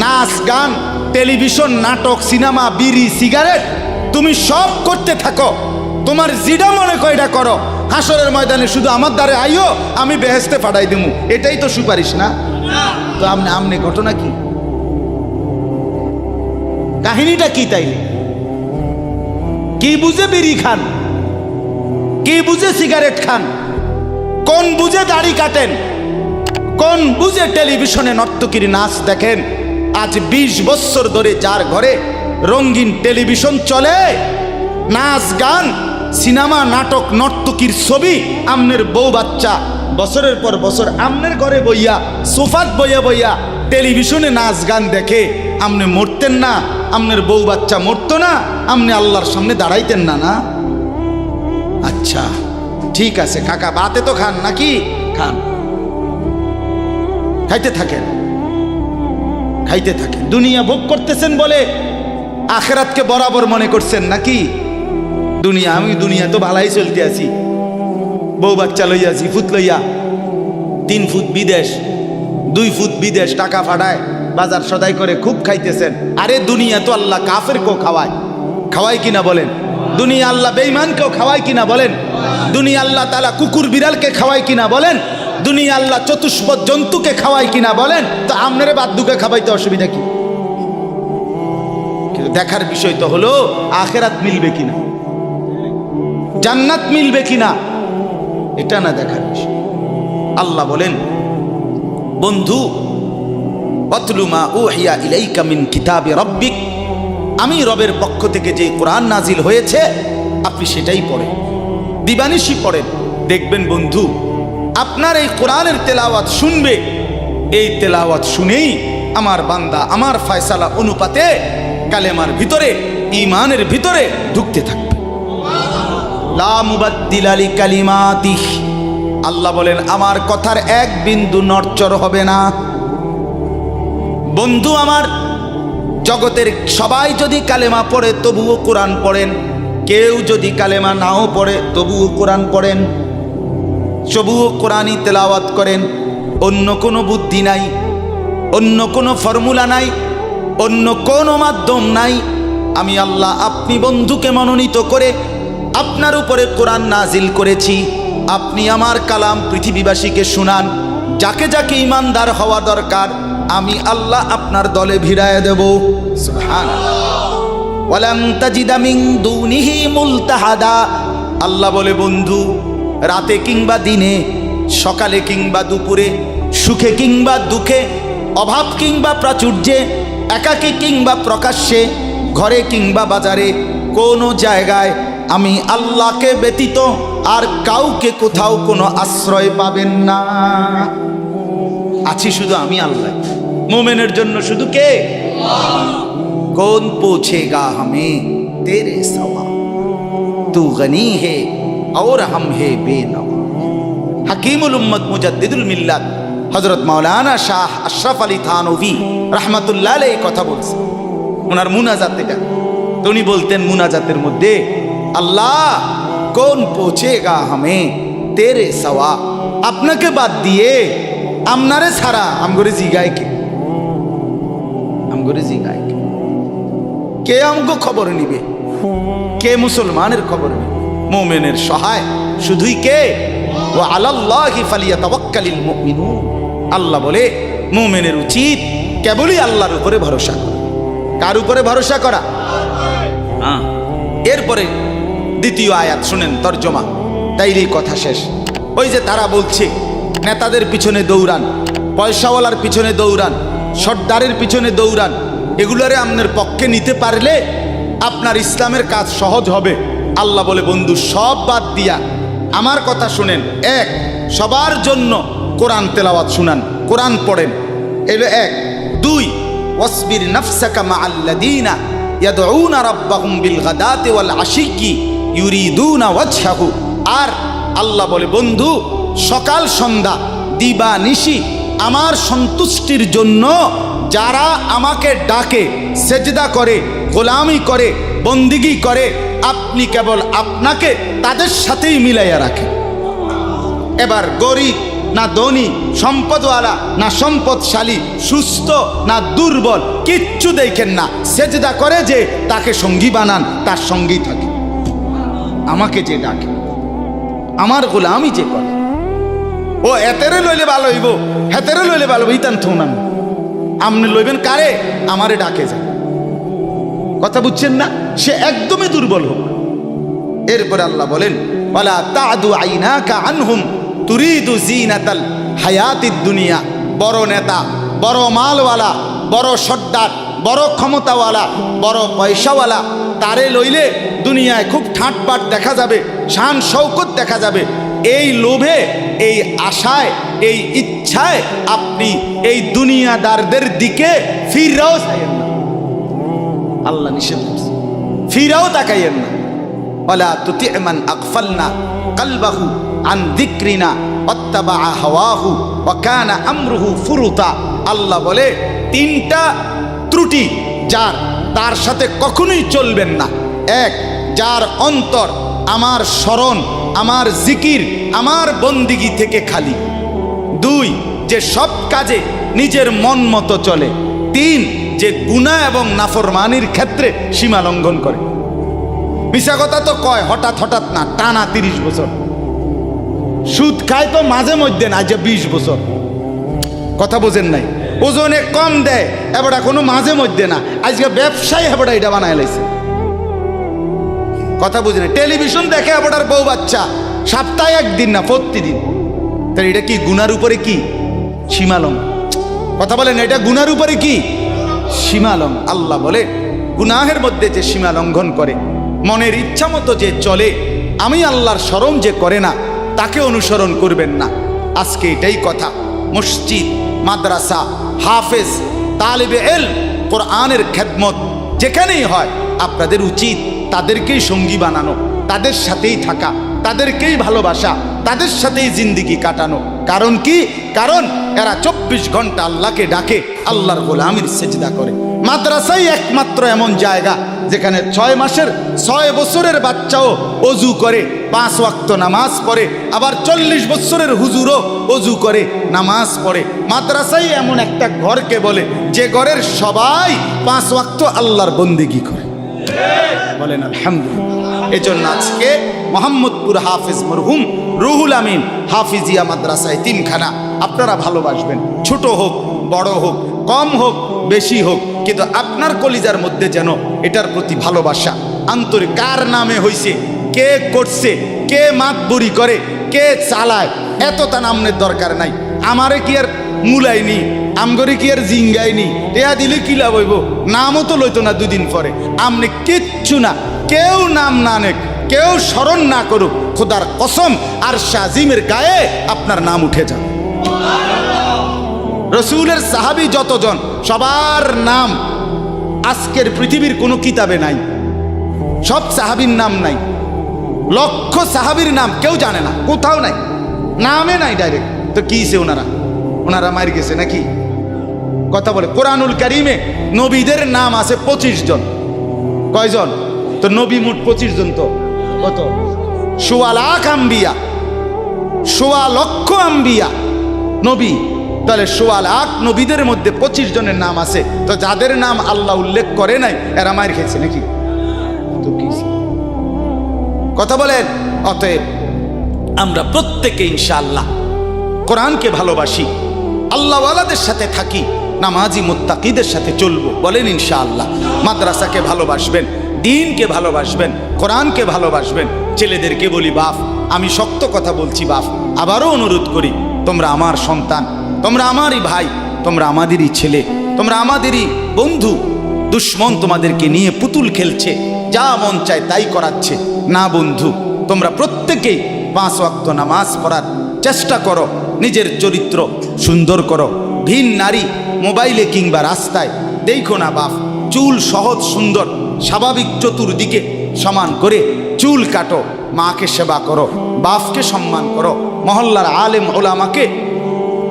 নাচ গান টেলিভিশন নাটক সিনেমা বিড়ি সিগারেট তুমি সব করতে থাকো, তোমার জিডা মনে কয়টা করো, হাসরের ময়দানে শুধু আমার দ্বারে আইও, আমি বেহেশতে পাঠাই দেবো। এটাই তো সুপারিশ না? তো আমনে ঘটনা কি, কাহিনীটা কি? তাইলে কি বুঝে বিড়ি খান, কি বুঝে সিগারেট খান, কোন বুঝে দাড়ি কাটেন, কোন বুঝে টেলিভিশনে নর্তকীর নাচ দেখেন? আজ 20 বছর ধরে যার ঘরে রঙিন টেলিভিশন চলে, নাচ গান সিনেমা নাটক নর্তকীর ছবি, আমনের বউ বাচ্চা বছরের পর বছর আমনের ঘরে বইয়া সোফাত বইয়া বইয়া টেলিভিশনে নাচ গান দেখে, আমনে মরতেন না? আমনের বউ বাচ্চা মরতো না? আমনে আল্লাহর সামনে দাঁড়াইতেন না? না? আচ্ছা ঠিক আছে কাকা, বাতে তো খান নাকি? খান, খাইতে থাকেন, খাইতে থাকেন। দুনিয়া ভোগ করতেছেন বলে আখিরাতকে বরাবর মনে করছেন নাকি? দুনিয়া, আমি দুনিয়া তো ভালাই চলতে আছি, বউ বাচ্চা লইয়া 2 ফুট লইয়া 3 ফুট বিদেশ 2 ফুট বিদেশ টাকা ফাটায় বাজার সদাই করে খুব খাইতেছেন। আরে দুনিয়া তো আল্লাহ কাফেরকেও খাওয়ায়, খাওয়ায় কিনা বলেন? দুনিয়া আল্লাহ বেঈমানকেও খাওয়ায় কিনা বলেন? দুনিয়া আল্লাহ তাআলা কুকুর বিড়ালকে খাওয়ায় কিনা বলেন? দুনিয়া আল্লাহ চতুষ্পদ জন্তুকে খাওয়ায় কিনা বলেন? তো আপনারে বাদ্দুকে খাওয়াইতে অসুবিধা কি? কিন্তু দেখার বিষয় তো হলো আখিরাত মিলবে কিনা, জান্নাত মিলবে কিনা, এটা না দেখার বিষয়। আল্লাহ বলেন, বন্ধু ওয়াতলু মা উহিয়া ইলাইকা মিন কিতাবি রাব্বিক, আমি রবের পক্ষ থেকে যে কোরআন নাজিল হয়েছে আপনি সেটাই পড়েন, দিবানিশি পড়েন। দেখবেন বন্ধু আপনার এই কোরআনের তেলাওয়াত শুনবে, এই তেলাওয়াত শুনেই আমার বান্দা আমার ফয়সালা অনুপাতে কালেমার ভিতরে ঈমানের ভিতরে ঢুকতে থাকবে। লা মুবাদ্দিলা লিকালিমাতিহি, আল্লাহ বলেন আমার কথার এক বিন্দু নড়চড় হবে না। বন্ধু আমার, জগতের সবাই যদি কালেমা পড়ে তবুও কোরআন পড়েন, কেউ যদি কালেমা নাও পড়ে তবুও কোরআন পড়েন, তবুও কোরআনই তেলাওয়াত করেন। অন্য কোনো বুদ্ধি নাই, অন্য কোনো ফর্মুলা নাই, অন্য কোনো মাধ্যম নাই। আমি আল্লাহ আপনি বন্ধুকে মনোনীত করে আপনার উপরে কোরআন নাজিল করেছি, আপনি আমার কালাম পৃথিবীবাসীকে শুনান। যাকে যাকে ইমানদার হওয়া দরকার আমি আল্লাহ আপনার দলে ভিড়ায় দেব। সুবহানাল্লাহ। ওয়ালান তাজিদা মিন দুনিহি মুলতাহাদা, আল্লাহ বলে বন্ধু রাতে কিংবা দিনে, সকালে কিংবা দুপুরে, সুখে কিংবা দুঃখে, অভাব কিংবা প্রাচুর্যে, একাকী কিংবা প্রকাশ্যে, ঘরে কিংবা বাজারে, কোনো জায়গায় আমি আল্লাহকে ব্যতীত আর কাউকে কোথাও কোনো আশ্রয় পাবেন না। আছি শুধু আমি আল্লাহ। মোমেনের জন্য শুধু কে? কৌন পৌঁছেগা হমে তেরে সওয়া, তু গনি হে और हम है बेनवा। हकीमुल उम्मत मुजद्दिदुल मिल्लत हजरत मौलाना शाह अशरफ अली थानवी रहमतुल्लाह अलैहि কথা বলছে ওনার মুনাজাত। এটা তো উনি বলতেন মুনাজাতের মধ্যে, আল্লাহ কোন পৌঁছেগা হামে তেরে সওয়া, আপনাকে বাদ দিয়ে আমনারে ছাড়া আমগরে জিগায় কে, আমগরে জিগায় কে, কে আমগো খবর নিবে, কে মুসলমানের খবর নিবে? মুমিনের সহায় শুধুই কে? ওয়া আলাল্লাহি ফালিয়াতাওয়াক্কালিল মুমিনুন। আল্লাহ বলে মুমিনের উচিত কেবলই আল্লাহর উপরে ভরসা করা। কার উপরে ভরসা করা? এরপরে দ্বিতীয় আয়াত শুনেন তর্জমা, তাইলেই কথা শেষ। ওই যে তারা বলছে নেতাদের পিছনে দৌড়ান, পয়সাওয়ালার পিছনে দৌড়ান, সর্দারের পিছনে দৌড়ান, এগুলোরে আপনার পক্ষে নিতে পারলে আপনার ইসলামের কাজ সহজ হবে। আল্লাহ বলে বন্ধু সব বাদ দিয়া আমার কথা শুনেন। এক, সবার জন্য কোরআন তেলাওয়াত শুনান, কোরআন পড়েন, এলো এক। দুই, ওয়াসবির নাফসাকা মাআল্লাযীনা ইয়াদউনা রাব্বাহুম বিল গাদাতি ওয়াল আশিয়্যি ইউরিদুনা ওয়াজহাহু। আর আল্লাহ বলে বন্ধু সকাল সন্ধ্যা দিবা নিশি আমার সন্তুষ্টির জন্য যারা আমাকে ডাকে, সেজদা করে, গোলামি করে, বন্দিগি করে, আপনি কেবল আপনাকে তাদের সাথেই মিলাইয়া রাখেন। এবার গরিব না ধনী, সম্পদওয়ালা না সম্পদশালী, সুস্থ না দুর্বল, কিচ্ছু দেখেন না, সেজদা করে যে তাকে সঙ্গী বানান, তার সঙ্গী থাকে। আমাকে যে ডাকে, আমার গোলামি যে করে, ও এতেরে লইলে ভালো হইব, হেতেরে লইলে ভালো হইব, ইতান থৌনান আমনে লইবেন কারে? আমারে ডাকে যায়। কথা বুঝছেন না? সে একদমই দুর্বল হোক। এরপরে আল্লাহ বলেন ওয়ালা তাদু আইনাকা আনহুম তুরিদু জিনাতাল হায়াতিদ দুনিয়া। বড় নেতা, বড় মালওয়ালা, বড় সর্দার, বড় ক্ষমতাওয়ালা, বড় পয়সাওয়ালা, তারে লইলে দুনিয়ায় খুব ঠাটবাট দেখা যাবে, শান শৌকত দেখা যাবে। এই লোভে, এই আশায়, এই ইচ্ছায় আপনি এই দুনিয়াদারদের দিকে ফিরাও চাইয়েন না। আল্লাহ নিষেধ করছে, ফিরাও তাকাইয়েন না। ওয়ালা তুতি মান আগফালনা কলবাহু আন যিকরিনা ওয়াত্তাবা হাওয়াহু ওয়া কানা আমরুহু ফুরুতা। আল্লাহ বলে তিনটা ত্রুটি যার, তার সাথে কখনোই চলবেন না। এক, যার অন্তর আমার স্মরণ, আমার জিকির, আমার বন্দিগি থেকে খালি। দুই, যে সব কাজে নিজের মন মতো চলে। তিন, যে গুনাহ এবং নাফরমানির ক্ষেত্রে সীমা লঙ্ঘন করে। মিশা কথা তো কয় হঠাৎ হঠাৎ না, টানা 30 বছর। সুদ খায় তো মাঝে মধ্যে না, যে 20 বছর। কথা বোঝেন নাই? ওজনে কম দেয় এবার কোনো মাঝে মধ্যে না, আজকে ব্যবসায়ী এবার এটা বানায় লাইছে। কথা বুঝেন? টেলিভিশন দেখে এবার বউ বাচ্চা, সপ্তাহে একদিন না, প্রতিদিন। তাহলে এটা কি গুনার উপরে কি সীমালং? কথা বলেন, এটা গুনার উপরে কি সীমালং? আল্লাহ বলে গুনাহের মধ্যে যে সীমা লঙ্ঘন করে, মনের ইচ্ছা মতো যে চলে, আমি আল্লাহর স্মরণ যে করে না, তাকে অনুসরণ করবেন না। আজকে এটাই কথা। মসজিদ, মাদ্রাসা, হাফেজ, তালিবে ইলম, কোরআনের খেদমত যেখানেই হয়, আপনাদের উচিত তাদেরকেই সঙ্গী বানানো, তাদের সাথেই থাকা, তাদেরকেই ভালোবাসা, তাদের সাথেই জিন্দিগি কাটানো। কারণ কি? কারণ এরা 24 ঘন্টা আল্লাহকে ডাকে, আল্লাহর গোলামির সেজদা করে। মাদ্রাসাই একমাত্র এমন জায়গা যেখানে 6 মাসের 6 বছরের বাচ্চাও অজু করে, 5 ওয়াক্ত নামাজ পড়ে, আবার 40 বছরের হুজুরও অজু করে, নামাজ পড়ে। মাদ্রাসাই এমন একটা ঘরকে বলে যে ঘরের সবাই 5 ওয়াক্ত আল্লাহর বন্দেগী করে। বলেন আলহামদুলিল্লাহ। এজন্য আজকে মোহাম্মদপুর হাফেজ মরহুম রুহুল আমিন হাফিজিয়া মাদ্রাসায় 3খানা আপনারা ভালোবাসবেন। ছোট হোক, বড় হোক, কম হোক, বেশি হোক, কিন্তু আপনার কলিজার মধ্যে যেন এটার প্রতি ভালোবাসা, আন্তরিক। কার নামে হইছে, কে করছে, কে মাতবুরি করে, কে চালায়, এত তা নামের দরকার নাই। আমারে কি আর মুলাইনি, আমগরে কি আর জিঙ্গাইনি, টেয়া দিলে কি লাভ হইব? নামও তো লইতো না 2 দিন পরে। আমনে কিচ্ছু না, কেউ নাম না নেক, কেউ স্মরণ না করুক, খোদার কসম আর শাজিমের গায়ে আপনার নাম উঠে যাবে। রসুলের সাহাবী যতজন, সবার নাম আজকের পৃথিবীর কোনো কিতাবে নাই। সব সাহাবীর নাম নাই, লক্ষ সাহাবীর নাম কেউ জানে না, কোথাও নাই, নামে নাই ডাইরেক্ট। তো কিছে ওনারা মার গেছে নাকি? কথা বলে কোরআনুল কারিমে নবীদের নাম আছে 25 জন। কয়জন? তো নবী মোট 25 জন। তো কত? 1.25 লাখ আম্বিয়া, 1.25 লক্ষ আম্বিয়া নবী। তাহলে 1.25 লাখ নবীদের মধ্যে 25 জনের নাম আছে। তো যাদের নাম আল্লাহ উল্লেখ করে নাই এরা মার খেয়েছে নাকি? তো কি কথা বলেন? অতএব আমরা প্রত্যেকে ইনশাআল্লাহ কোরআনকে ভালোবাসি, আল্লাহওয়ালাদের সাথে থাকি, নামাজি মুত্তাকিদের সাথে চলবো। বলেন ইনশাআল্লাহ। মাদ্রাসাকে ভালোবাসবেন, দ্বীনকে ভালোবাসবেন, কোরআনকে ভালোবাসবেন। ছেলেদেরকে বলি, বাপ আমি শক্ত কথা বলছি, বাপ আবারও অনুরোধ করি, তোমরা আমার সন্তান, তোমরা আমারই ভাই, তোমরা আমাদেরই ছেলে, তোমরা আমাদেরই বন্ধু। দুশ্মন তোমাদেরকে নিয়ে পুতুল খেলছে, যা মন চায় তাই করাচ্ছে। না বন্ধু, তোমরা প্রত্যেকেই 5 ওয়াক্ত নামাজ পড়ার চেষ্টা করো, নিজের চরিত্র সুন্দর করো। ভিন নারী মোবাইলে কিংবা রাস্তায় দেখো না বাপ। চুল সহজ সুন্দর স্বাভাবিক চতুর্দিকে সমান করে চুল কাটো, মাকে সেবা করো, বাপকে সম্মান করো, মহল্লার আলেম ওলামাকে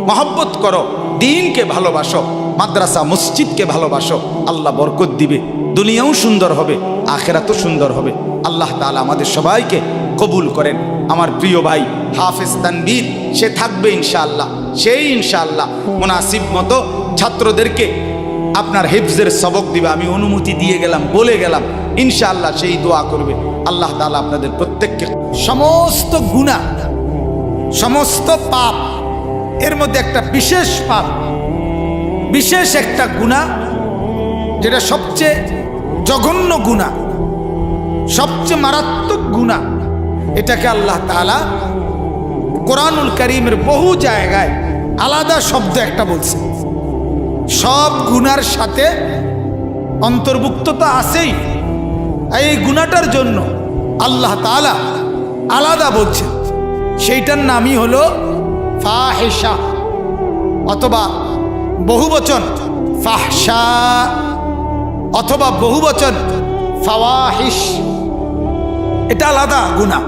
মহব্বত করো, দ্বীনকে ভালোবাসো, মাদ্রাসা মসজিদকে ভালোবাসো। আল্লাহ বরকত দিবে, দুনিয়াও সুন্দর হবে, আখেরাতও সুন্দর হবে। আল্লাহ তাআলা আমাদের সবাইকে কবুল করেন। আমার প্রিয় ভাই হাফেজ তানভীর সে থাকবে ইনশাআল্লাহ। সেই ইনশাআল্লাহ মুনাসিব মতো ছাত্রদেরকে আপনার হিফজের সবক দিবে। আমি অনুমতি দিয়ে গেলাম, বলে গেলাম, ইনশাআল্লাহ সেই দোয়া করবে। আল্লাহ তাআলা আপনাদের প্রত্যেককে সমস্ত গুনাহ, সমস্ত পাপ, এর মধ্যে একটা বিশেষ পাপ, বিশেষ একটা গুনাহ, যেটা সবচেয়ে জঘন্য গুনাহ, সবচেয়ে মারাত্মক গুনাহ, এটাকে আল্লাহ তাআলা কোরআনুল কারীমের বহু জায়গায় আলাদা শব্দ একটা বলছে। সব গুনার সাথে অন্তর্ভুক্ত তো আছেই, এই গুনাহটার জন্য আল্লাহ তাআলা আলাদা বলছে। সেইটার নামই হলো ফাহিশা, অথবা বহুবচন ফাহশা, অথবা বহুবচন ফাওয়াহিশ। এটা আলাদা গুনাহ,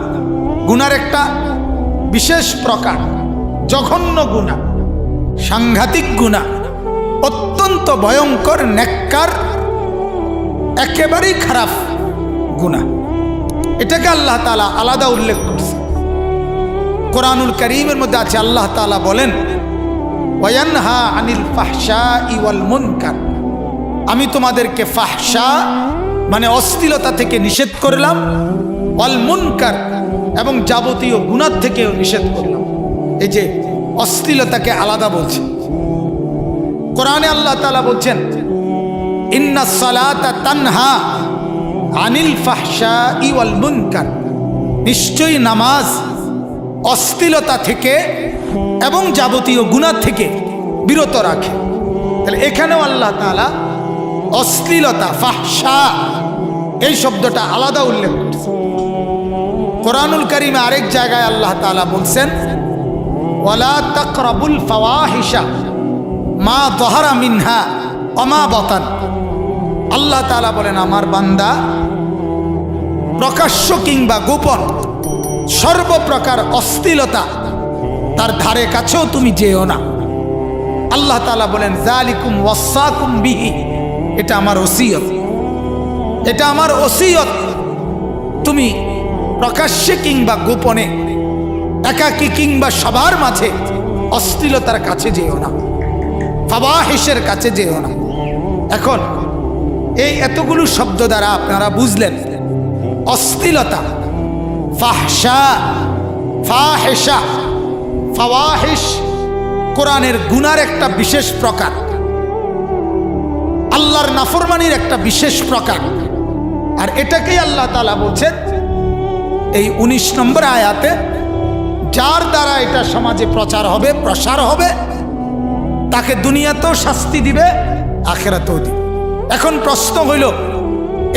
গুনার একটা বিশেষ প্রকার, জঘন্য গুনাহ, সাংঘাতিক গুনাহ, অত্যন্ত ভয়ঙ্কর, নেককার, একেবারেই খারাপ গুনাহ। এটাকে আল্লাহ তাআলা আলাদা উল্লেখ করছে। কোরআনুল কারীমের মধ্যে আছে, আল্লাহ তাআলা বলেন, ওয়ায়ানহা আনিল ফাহশাই ওয়াল মুনকার। আমি তোমাদেরকে ফাহশা মানে অশ্লীলতা থেকে নিষেধ করলাম, ওয়াল মুনকার এবং যাবতীয় গুনাহ থেকেও নিষেধ করলাম। এই যে অশ্লীলতাকে আলাদা বলছে কোরআনে। আল্লাহ তাআলা বলছেন, ইন্নাস সালাতা তানহা আনিল ফাহশাই ওয়াল মুনকার। নিশ্চয়ই নামাজ অশ্লীলতা থেকে এবং যাবতীয় গুনাহ থেকে বিরত রাখে। তাহলে এখানেও আল্লাহ তাআলা অশ্লীলতা, ফাহশা, এই শব্দটা আলাদা উল্লেখ করছে। কোরআনুল কারীমে আরেক জায়গায় আল্লাহ তাআলা বলছেন, ওয়ালা তাকরাবুল ফাওয়াহিশা মা যাহারা মিনহা ওয়া মা বাতান। আল্লাহ তাআলা বলেন, আমার বান্দা প্রকাশ্য কিংবা গোপন সর্বপ্রকার অশ্লীলতা তার ধারে কাছেও তুমি যেও না। আল্লাহ তাআলা বলেন, যালিকুম ওয়াসাকুম বিহি, এটা আমার ওসিয়ত, এটা আমার ওসিয়ত। তুমি প্রকাশ্যে কিংবা গোপনে, একাকী কিংবা সবার মাঝে অশ্লীলতার কাছে যেও না, ফাওয়াহিশের কাছে যেও না। এখন এই এতগুলো শব্দ দ্বারা আপনারা বুঝলেন অশ্লীলতা, ফাহশা, ফাহিশা, ফাওয়াহিশ কোরআনের গুনার একটা বিশেষ প্রকার, আল্লাহর নাফরমানির একটা বিশেষ প্রকার। আর এটাকেই আল্লাহ তাআলা বলছেন এই 19 নম্বর আয়াতে, যার দ্বারা এটা সমাজে প্রচার হবে, প্রসার হবে, তাকে দুনিয়াতেও শাস্তি দিবে, আখিরাতেও দিবে। এখন প্রশ্ন হইল,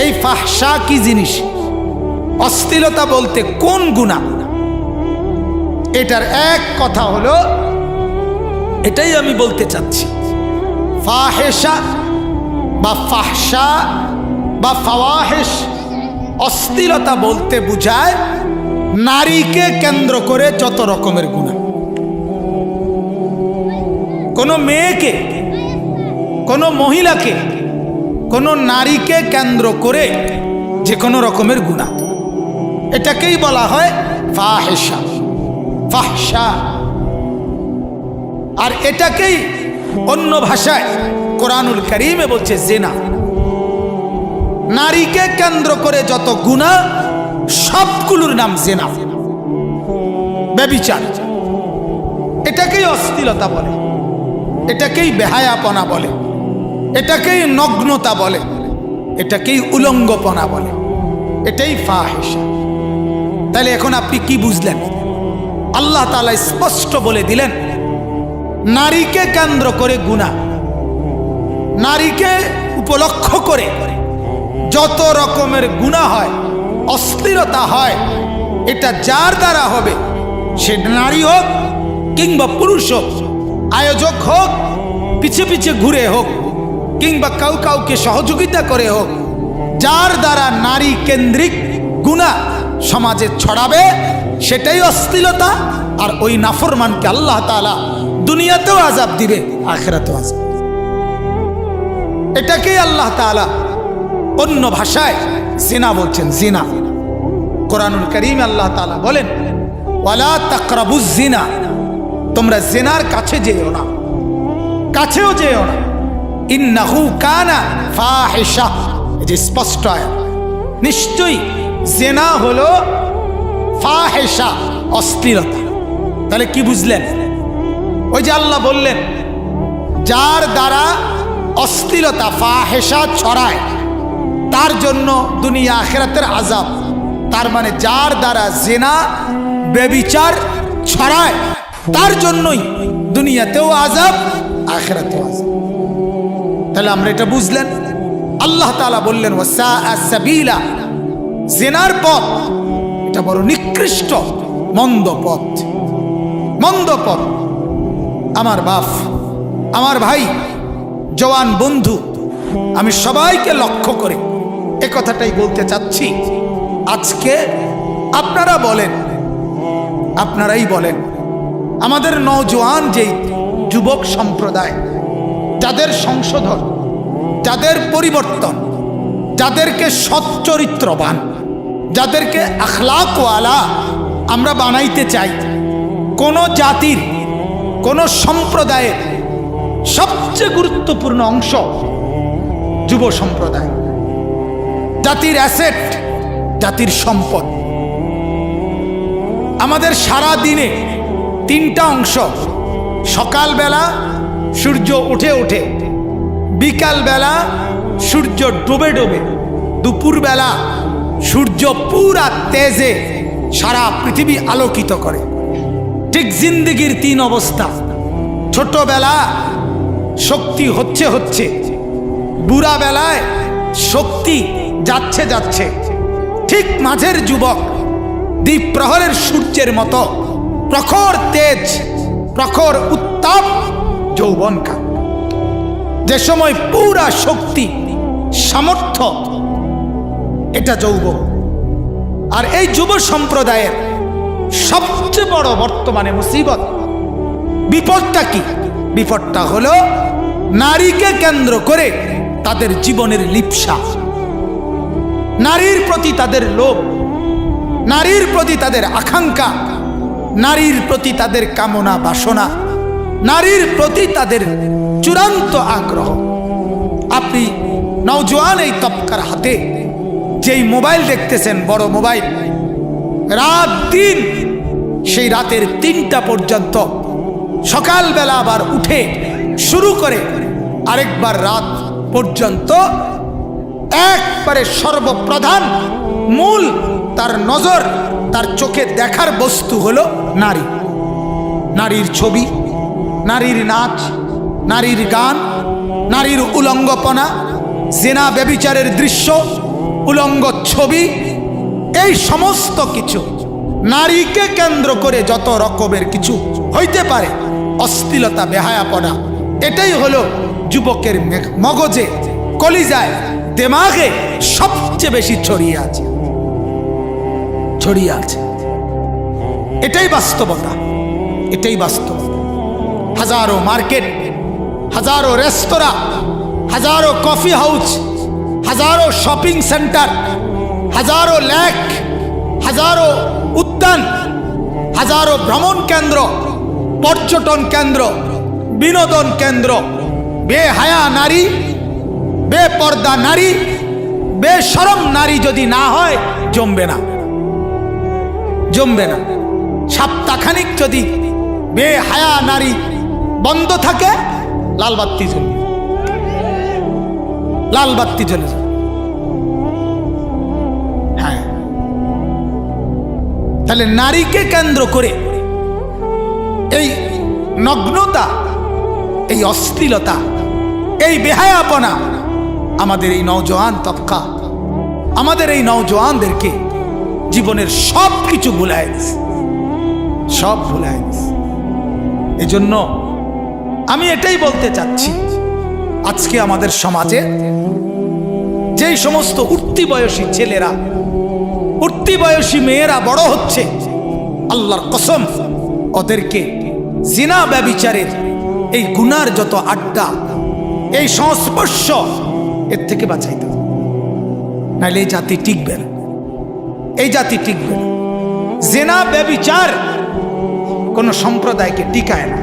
এই ফাহশা কি জিনিস? অশ্লীলতা বলতে কোন গুনাহ? এটার এক কথা হলো, এটাই আমি বলতে চাচ্ছি, ফাহিশা বা ফাহশা বা ফাওয়াহিশ, অশ্লীলতা বলতে বোঝায় নারীকে কেন্দ্র করে যত রকমের গুনাহ। কোনো মেয়েকে, কোনো মহিলাকে, কোনো নারীকে কেন্দ্র করে যে কোনো রকমের গুনাহ, এটাকেই বলা হয় ফাহিশা, ফাহশা। আর এটাকেই অন্য ভাষায় কোরআনুল কারীমে বলছে জিনা। নারীকে কেন্দ্র করে যত গুনাহ সবগুলোর নাম জিনা, ব্যভিচার। এটাকেই অশ্লীলতা বলে, এটাকেই বেহায়াপনা বলে, এটাকেই নগ্নতা বলে, এটাকেই উলঙ্গপনা বলে, এটাই ফাহিশা। তাহলে এখন আপনি কি বুঝলেন? আল্লাহ তাআলা স্পষ্ট বলে দিলেন নারীকে কেন্দ্র করে গুনাহ, নারীকে উপলক্ষ করে যত রকমের গুনাহ হয়, অশ্লীলতা হয়, এটা যার দ্বারা হবে, সে নারী হোক কিংবা পুরুষ হোক, আয়োজক হোক, পিছে পিছে ঘুরে হোক, কিংবা কাউকে সহযোগিতা করে হোক, যার দ্বারা নারী কেন্দ্রিক গুনাহ সমাজে ছড়াবে সেটাই অশ্লীলতা। আর ওই নাফরমানকে আল্লাহ তাআলা দুনিয়াতেও আযাব দিবে, আখিরাতেও আযাব। এটাকেই আল্লাহ তাআলা অন্য ভাষায় জিনা বলছেন, জিনা। কোরআনুল কারীমে আল্লাহ তাআলা বলেন ওয়ালা তাকরাবুজ জিনা, তোমরা জিনার কাছে যেও না, কাছেও যেও না। ইন্নাহু কানা ফাহিশা, এই যে স্পষ্ট আয়াত, নিশ্চয়ই জিনা হলো ফাহিশা, অশ্লীলতা। তাহলে কি বুঝলেন? ওই যে আল্লাহ বললেন যার দ্বারা অশ্লীলতা ফাহিশা ছড়ায় তার জন্য দুনিয়া আখিরাতের আযাব। তার মানে যার দ্বারা জিনা ব্যভিচার ছড়ায় তার জন্যই দুনিয়াতেও আযাব, আখিরাতেও আযাব। তাহলে আমরা এটা বুঝলেন। আল্লাহ তাআলা বললেন ওয়াসাআ সাবিলা, জিনার পথ এটা বড় নিকৃষ্ট, মন্দ পথ, মন্দ পথ। আমার বাপ, আমার ভাই, জওয়ান বন্ধু, আমি সবাইকে লক্ষ্য করে এ কথাটাই বলতে চাচ্ছি। আজকে আপনারা বলেন, আপনারাই বলেন, আমাদের নওজোয়ান যেই যুবক সম্প্রদায়, যাদের সংশোধন, যাদের পরিবর্তন, যাদেরকে সচ্চরিত্রবান, যাদেরকে আখলাকওয়ালা আমরা বানাইতে চাই, কোন জাতির, কোন সম্প্রদায়ের সবচেয়ে গুরুত্বপূর্ণ অংশ যুব সম্প্রদায়। জাতির অ্যাসেট, জাতির সম্পদ। আমাদের সারা দিনে তিনটা অংশ, সকালবেলা সূর্য উঠে উঠে, বিকালবেলা সূর্য ডুবে ডুবে, দুপুরবেলা সূর্য পুরা তেজে সারা পৃথিবী আলোকিত করে। ঠিক জিন্দেগির তিন অবস্থা। ছোটবেলা শক্তি হচ্ছে হচ্ছে, বুড়া বেলায় শক্তি যাচ্ছে যাচ্ছে, ঠিক মাঝের যুবক দ্বীপ প্রহরের সূর্যের মতো প্রখর তেজ, প্রখর উত্তাপ যৌবনকাল, যে সময় পুরা শক্তি সামর্থ্য, এটা যৌবন। আর এই যুব সম্প্রদায়ের সবচেয়ে বড় বর্তমানে মুসিবত, বিপদটা কি? বিপদটা হলো নারীকে কেন্দ্র করে তাদের জীবনের লিপ্সা, নারীর প্রতি তাদের লোভ, নারীর প্রতি তাদের আকাঙ্ক্ষা, নারীর প্রতি তাদের কামনা বাসনা, নারীর প্রতি তাদের চূড়ান্ত আগ্রহ। আপনি নওজোয়ান এই তবকার হাতে যেই মোবাইল দেখতেছেন, বড় মোবাইল, রাত দিন সেই রাতের 3টা পর্যন্ত, সকালবেলা আবার উঠে শুরু করে আরেকবার রাত পর্যন্ত একবারে সর্বপ্রধান মূল তার নজর, তার চোখে দেখার বস্তু হলো নারী, নারীর ছবি, নারীর নাচ, নারীর গান, নারীর উলঙ্গপনা, জিনা ব্যভিচারের দৃশ্য, উলঙ্গ ছবি, এই সমস্ত কিছু নারীকে কেন্দ্র করে যত রকমের কিছু হইতে পারে, অশ্লীলতা, বেহায়াপনা, এটাই হলো যুবকের মগজে, কলিজায়, দেমাগে সবচেয়ে বেশি ছড়িয়ে আছে, ছড়িয়ে আছে। এটাই বাস্তবতা, এটাই বাস্তবতা। হাজারো মার্কেট, হাজারো রেস্তোরাঁ, হাজারো কফি হাউস, হাজারো শপিং সেন্টার, হাজারো লেক, হাজারো উদ্যান, হাজারো ভ্রমণ কেন্দ্র, পর্যটন কেন্দ্র, বিনোদন কেন্দ্র, বেহায়া নারী, বেপর্দা নারী, বেশরম নারী যদি না হয় জমবে না, জমবে না। সপ্তাহখানিক যদি বেহায়া নারী বন্ধ থাকে, লাল বাত্তি জ্বলবে, লাল বাত্তি জ্বলে যাবে। হ্যাঁ, তাহলে নারীকে কেন্দ্র করে এই নগ্নতা, এই অশ্লীলতা, এই বেহায়াপনা আমাদের এই নওজোয়ান তবকা, আমাদের এই নওজোয়ানদেরকে জীবনের সব কিছু ভুলায় দিছে, সব ভুলায় দিছে। এই জন্য আমি এটাই বলতে চাচ্ছি, আজকে আমাদের সমাজে যেই সমস্ত উঠতি বয়সী ছেলেরা, উঠতি বয়সী মেয়েরা বড় হচ্ছে, আল্লাহর কসম ওদেরকে জিনা ব্যভিচারের এই গুনার যত আড্ডা, এই সংস্পর্শ, এর থেকে বাঁচাইতে হবে, নাহলে এই জাতি টিকবে না, এই জাতি টিকবে না। জিনা ব্যভিচার কোন সম্প্রদায়কে টিকায় না,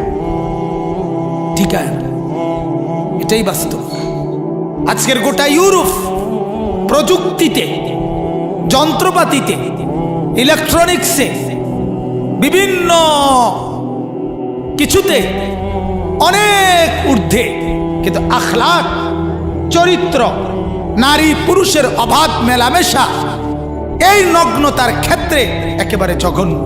টিকায় না, এটাই বাস্তব। আজকের গোটা ইউরোপ প্রযুক্তিতে, যন্ত্রপাতিতে, ইলেকট্রনিক্সে, বিভিন্ন কিছুতে অনেক ঊর্ধ্বে, কিন্তু আখলাক, চরিত্র, নারী পুরুষের অবাধ মেলামেশা, এই নগ্নতার ক্ষেত্রে একেবারে জঘন্য।